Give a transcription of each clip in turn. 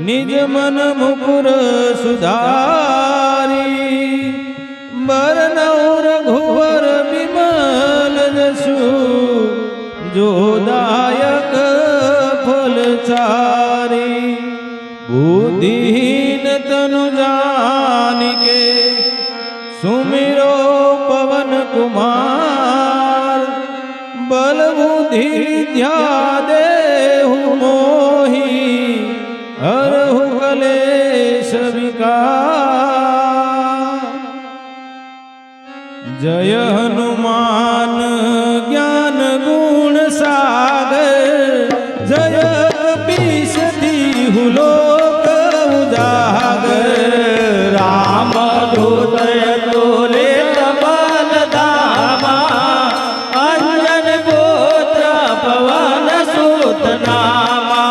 निज मन मुकुर सुधारी बरनौ रघुवर विमल जसु जोदायक फलचारी बुद्धिहीन तनु जानिके सुमिरो पवन कुमार बल बुद्धि विद्या देहु मोहि हरहु कलेश विकार। जय हनुमान ज्ञान गुण सागर जय कपीस दीहु लोक उजागर। राम दूत तुलित बल धामा अंजन पुत्र पवन सुत नामा।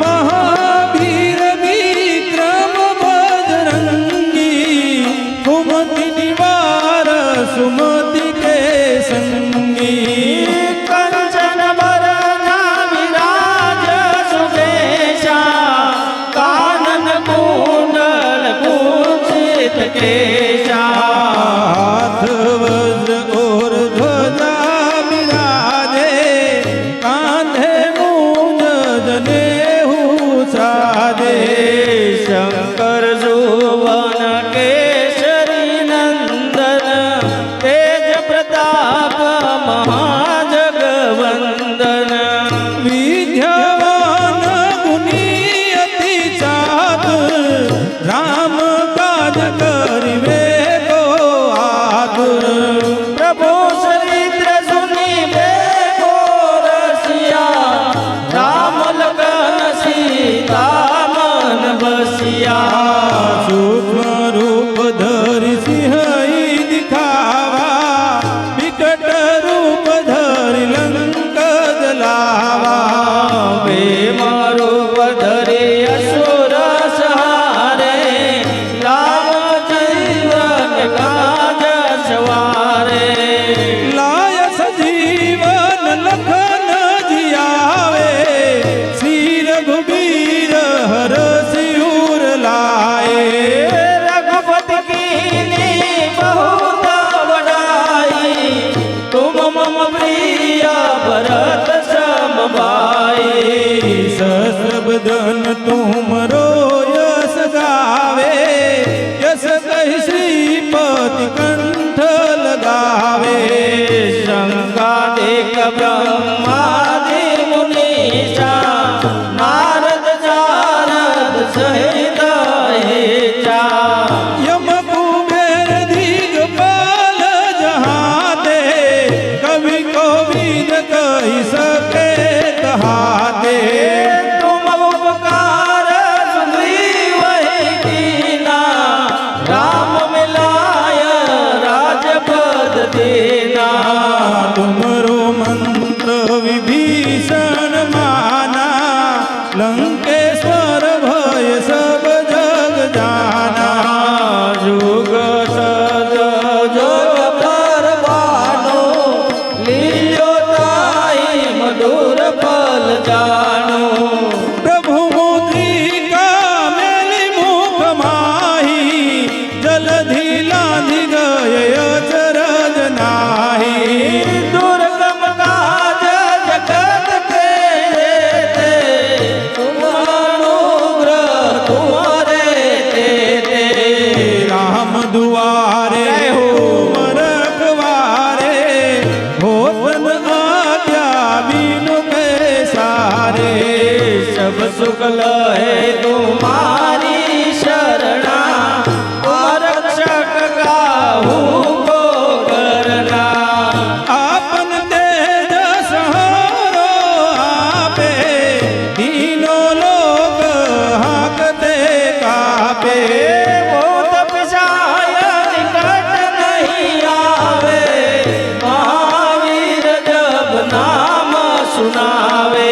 महावीर विक्रम बजरंगी कुमति निवार सुमति के संगी। कंचन बरन विराज सुबेशा कानन कुंडल कुंचित केशा। हाथ वज्र और ध्वजा विराजे कांधे मूंज जनेऊ साजे। शंकर सुवन केसरी नंदन तेज प्रताप महाजगवंदन। विद्यावान गुणी अति चातुर राम काज करिबे को आतुर। प्रभु चरित्र सुनिबे को रसिया राम लखन सीता मन बसिया। सूक्ष्म रूप धरि सिंहई दिखावा विकट रूप धरि लंक जलावा। प्रेम रूप धरि असुर सहारे राम जीवन काज सवारे। लाय सजीवन लखन जियावे श्री रघुबीर हर सिर लाए। रघुपति कीन्ही बहुत बड़ाई तुम मम प्रिय भरत सम भाई। सहस्रबदन तुमरो यश गावे यश कहि श्रीपति कंठ लगावे। शंकादिक ब्रह्मादि मुनीसा नारद नारद सहित हेचा। यम कुबेर दिगपाल जहाते कवि कोविद कहि सके कहाते। तुम उपकार सुग्रीव ही कीना राम मिलाय राजपद देना। तुमरो मंत्र विभीषण माना लंकेश्वर भय सब जग जाना। जुग सद जोग परवानो लियो ताई मधुर फल जानो। प्रभु मुद्रिका मेलि मुख माही जलधि लांघि गए अचरज नाही। दुर्गम काज जगत के जेते तुम अनुग्रह तुम्हारे तेते। राम दुआरे तुम रखवारे होतन आज्ञा बिनु पैसारे। सब सुख लहे तुम्हारी शरणा रक्षक काहू को करना। आपन तेज सहारो आपे तीनों लोग हाकते कापे। भूत पिशाच निकट नहीं आवे महावीर जब नाम सुनावे।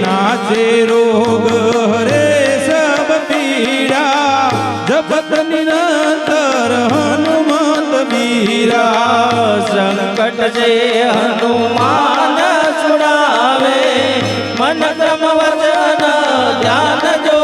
नाचे रोग हरे सब पीड़ा जपत निरंतर हनुमत वीरा। संकट से हनुमान छुड़ावे मन क्रम वचन ध्यान जो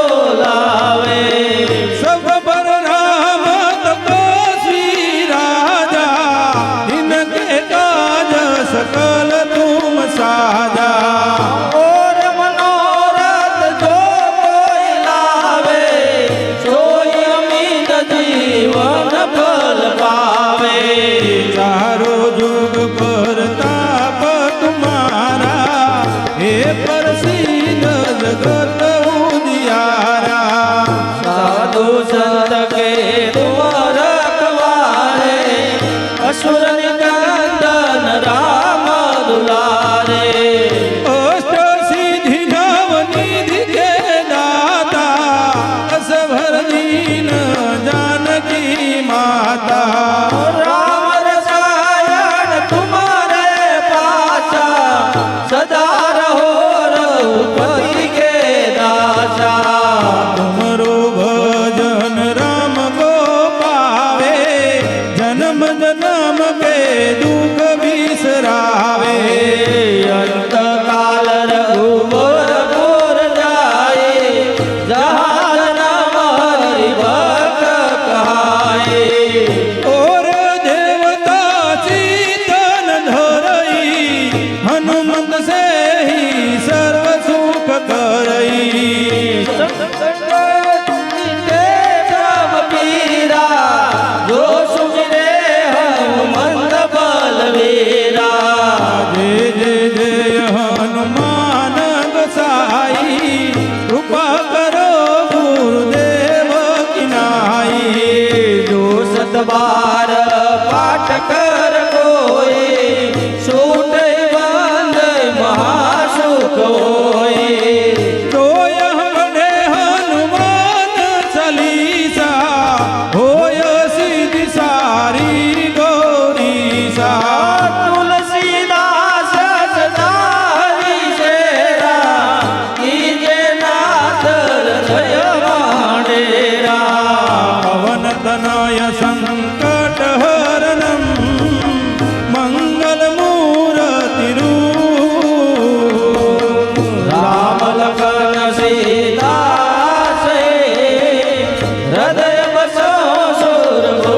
પ્રસિદ્ધ જગત ઉદિયારા સાધુ સંત કે તુમ રખવારે અસુર નિકંદન રામ દુલારે અષ્ટ સિદ્ધિ નવ નિધિ કે દાતા અસભર દીન જાનકી માતા રામ રસાયણ તુમારે પાછા સદા રહો રઘુપતિ કે દાસા तुमरो भजन राम को पावे जन्म जन्म के दुख बिसरावे અંત કાલ રઘુવર પુર જાયે જહાર નામ હરિ ભક્ત કહાયે और देवता चीतन धरई हनुमंत से ही सर्व सुख करई जो सुमिरे हनुमंत बलवीरा जय जय जय हनुमान गोसाई कृपा करो गुरुदेव की नाई जो सतबार पाठ कर कोई छूट बंद महासुख होई तो यह बने हनुमान चालीसा होय सिद्धि सारी गौरीसा तुलसीदास सदा हरिशेरा कीजे नाथ हृदय माडेरा पवन तनय संकट हरणम मंगल मूर्ति रूप राम लखन सीता से हृदय बसो सुरभूप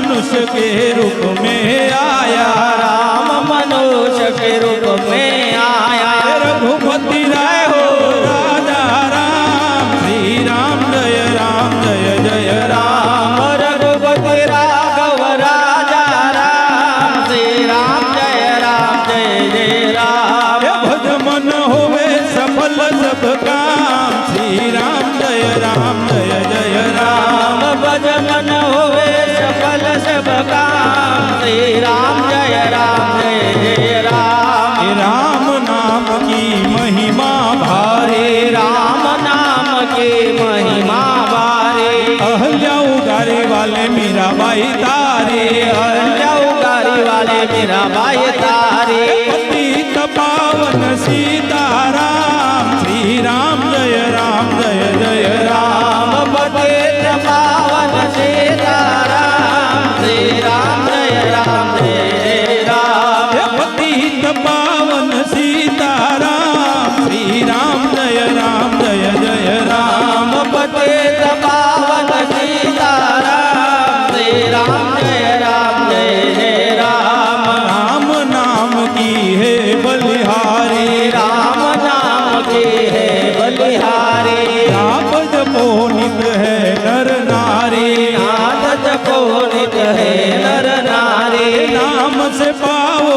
मनुष्य के रूप में आया राम मनुष्य के रूप में आया रघुपति राय हो राजा राम श्री राम जय जय राम रघुपति राघव राजा राम श्री राम जय जय राम भज मन होवे सफल सब काम श्री राम जय जय राम भज मन होवे सफल सब काम श्री राम जय जय राम राम नाम की महिमा भारी राम नाम की महिमा बारी अहल्या उगारे वाले मीराबाई तारे चौकारी वाले मेरा भाई तारी पतित पावन सीताराम श्री राम जय जय राम पतित पावन सीताराम श्री राम जय राम पतित पावन सीताराम श्री राम जय जय राम पतित पावन सीताराम श्री राम जय राम राम नाम की है बलिहारी राम नाम की है बलिहारी राम जपो नित है नर नारी नाथ जपो नित है नर नारी नाम से पाओ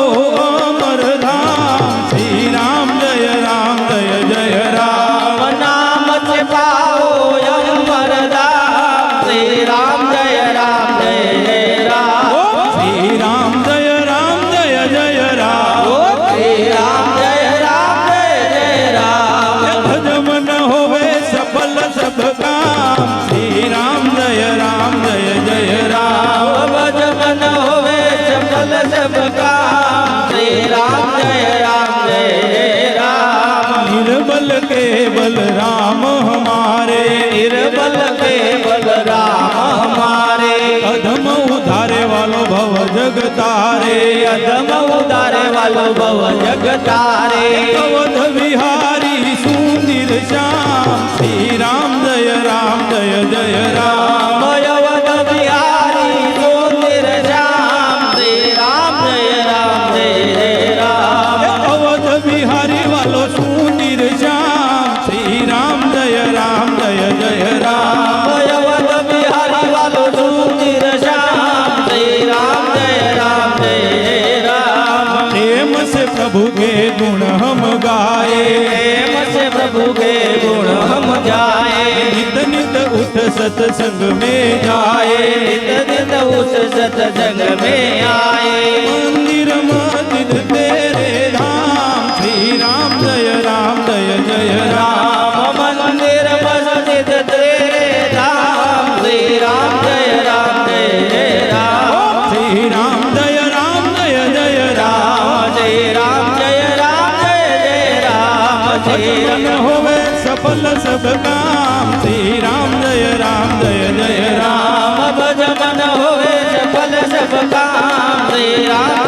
अमर धाम श्री राम जय जय राम नाम से पाओ अमर धाम श्री राम जय राम श्री राम जय जय राम श्री राम जय राम भज मन होवे सफल सब काम श्री राम जय राम भज मन होवे सफल सब काम श्री राम जय राम निर्बल के बल राम हमारे निर्बल के बल राम हमारे अधम उधारे वालो भव जग तारे अधम उदारे वालो भव जग तारे अवध बिहारी सुंदर श्याम श्री राम जय जय राम अवध बिहारी सुंदर श्याम श्री राम जय राम अवध बिहारी वालो सुंदर श्याम श्री राम जय जय राम अवध बिहारी वालो सुंदर श्याम श्री राम जय राम प्रेम से प्रभु के गुण हम गाए प्रेम से प्रभु के गुण हम जाए नित नित उठ सत्संग में जाए नित नित उस सत्संग में आए मंदिर मस्जिद तेरे धाम श्री राम जय जय राम मंदिर मस्जिद तेरे धाम श्री राम जय राम श्री राम जय जय राम श्री राम जय राम भजन होवे सफल सब काम श्री राम जय जय राम भज मन होवे सफल सब काम श्री राम